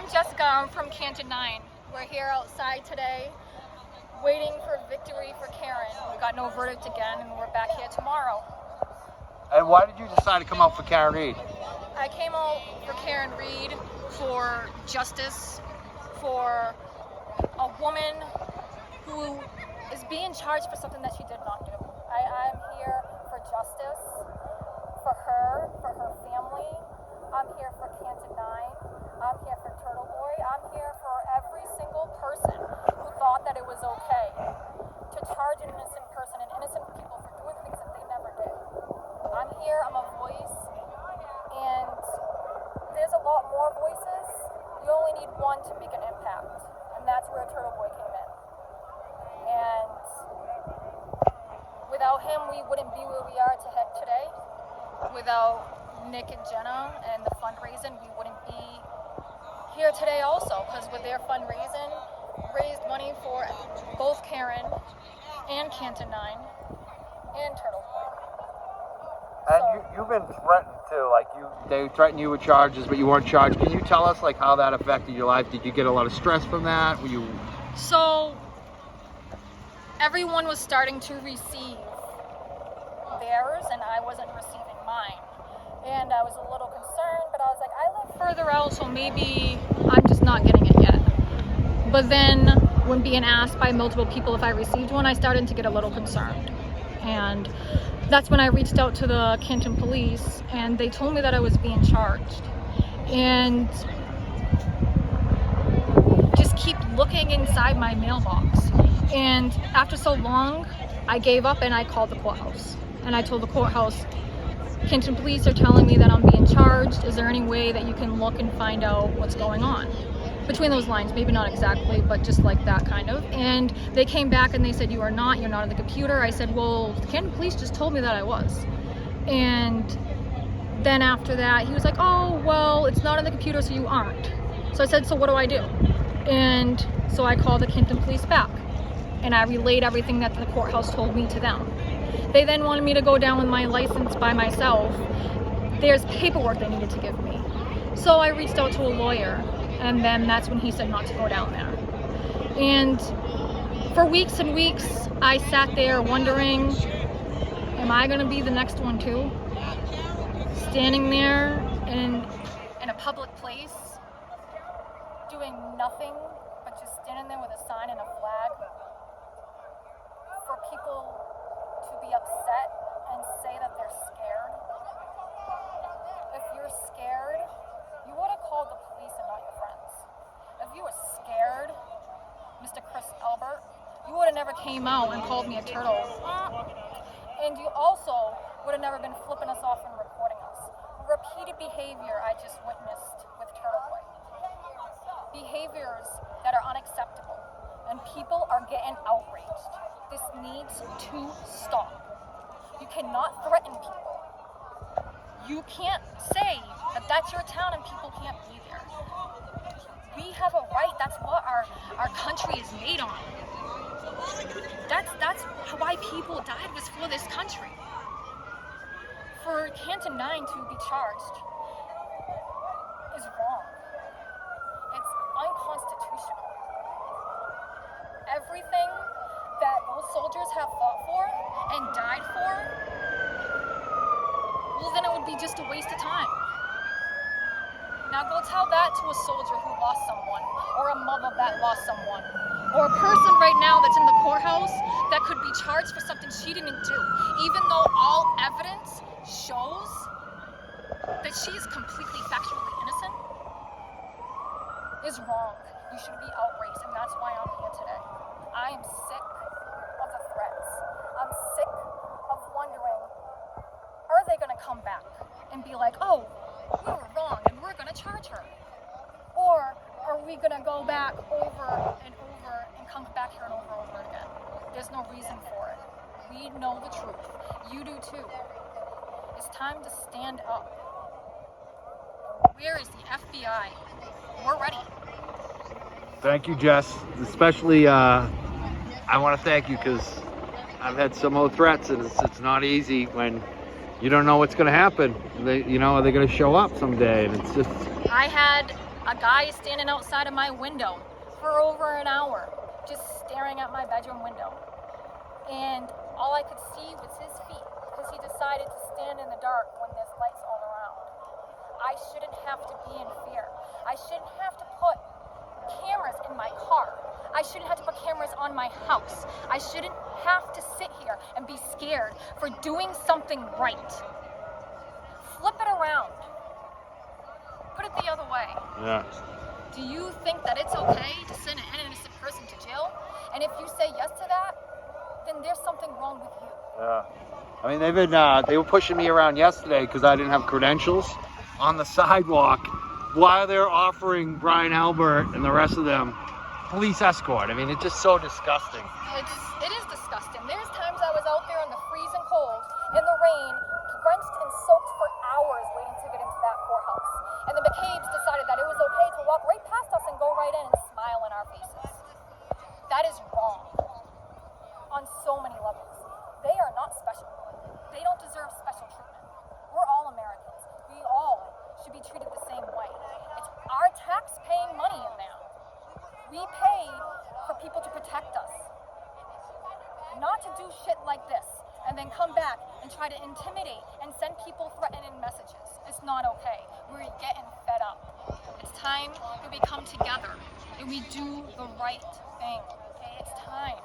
I'm Jessica. I'm from Canton 9. We're here outside today waiting for victory for Karen. We got no verdict again, and we're back here tomorrow. And why did you decide to come out for Karen Reed? I came out for Karen Reed for justice, for a woman who is being charged for something that she did not do. I'm here for justice, for her family. I'm here for Canton 9. I'm here for Turtle Boy. I'm here for every single person who thought that it was okay to charge an innocent person and innocent people for doing things that they never did. I'm here, I'm a voice, and there's a lot more voices. You only need one to make an impact, and that's where Turtle Boy came in. And without him, we wouldn't be where we are today. Without Nick and Jenna and the fundraising, we wouldn't be here today also, because with their fundraising, raised money for both Karen and Canton 9 and Turtle Boy. And you've been threatened too, they threatened you with charges, but you weren't charged. Can you tell us how that affected your life? Did you get a lot of stress from that? So everyone was starting to receive theirs, and I wasn't receiving mine. And I was a little concerned, but I was like, I live further out, so maybe I'm just not getting it yet. But then when being asked by multiple people if I received one, I started to get a little concerned. And that's when I reached out to the Canton police, and they told me that I was being charged. And just keep looking inside my mailbox. And after so long, I gave up and I called the courthouse. And I told the courthouse, Canton police are telling me that I'm being charged. Is there any way that you can look and find out what's going on? Between those lines, maybe not exactly, but just like that kind of. And they came back and they said, you're not on the computer. I said, well, the Canton police just told me that I was. And then after that, he was like, oh, well, it's not on the computer, so you aren't. So I said, so what do I do? And so I called the Canton police back, and I relayed everything that the courthouse told me to them. They then wanted me to go down with my license by myself. There's paperwork they needed to give me. So I reached out to a lawyer, and then that's when he said not to go down there. And for weeks and weeks, I sat there wondering, am I gonna be the next one too? Standing there in a public place, doing nothing but just standing there with a sign and a flag for people to be upset and say that they're scared. If you're scared, you would have called the police and not your friends. If you were scared, Mr. Chris Albert, you would have never came out and called me a turtle. And you also would have never been flipping us off and recording us. Repeated behavior I just witnessed with Turtle Boy. Behaviors that are unacceptable, and people are getting outraged. This needs to stop. You cannot threaten people. You can't say that that's your town and people can't be there. We have a right. That's what our country is made on. That's why people died, was for this country. For Canton 9 to be charged is wrong. It's unconstitutional. Everything that those soldiers have fought for and died for, well, then it would be just a waste of time. Now go tell that to a soldier who lost someone, or a mother that lost someone, or a person right now that's in the courthouse that could be charged for something she didn't do, even though all evidence shows that she is completely factually innocent, is wrong. You should be outraged, and that's why I'm here today. I am sick of the threats. I'm sick of wondering, are they going to come back and be like, oh, we were wrong and we're going to charge her? Or are we going to go back over and come back here and over again? There's no reason for it. We know the truth. You do too. It's time to stand up. Where is the FBI? We're ready. Thank you, Jess. Especially, I want to thank you because I've had some old threats, and it's not easy when you don't know what's going to happen. Are they going to show up someday? And it's just. I had A guy is standing outside of my window for over an hour, just staring at my bedroom window. And all I could see was his feet, because he decided to stand in the dark when there's lights all around. I shouldn't have to be in fear. I shouldn't have to put cameras in my car. I shouldn't have to put cameras on my house. I shouldn't have to sit here and be scared for doing something right. Flip it around. Put it the other way. Yeah. Do you think that it's okay to send an innocent person to jail? And if you say yes to that, then there's something wrong with you. Yeah. I mean, they were pushing me around yesterday because I didn't have credentials on the sidewalk while they're offering Brian Albert and the rest of them police escort. I mean, it's just so disgusting. It is disgusting. There's times I was out there in the freezing cold, in the rain, drenched and soaked for hours waiting to get into that courthouse. And the McCabe's decided that it was okay to walk right past us and go right in and smile in our faces. That is wrong on so many levels. They are not special. They don't deserve special treatment. We're all Americans. We all should be treated the same way. It's our tax-paying money in there. We pay for people to protect us. Not to do shit like this and then come back and try to intimidate and send people threatening messages. It's not okay. We're getting fed up. It's time that we come together and we do the right thing. Okay, it's time.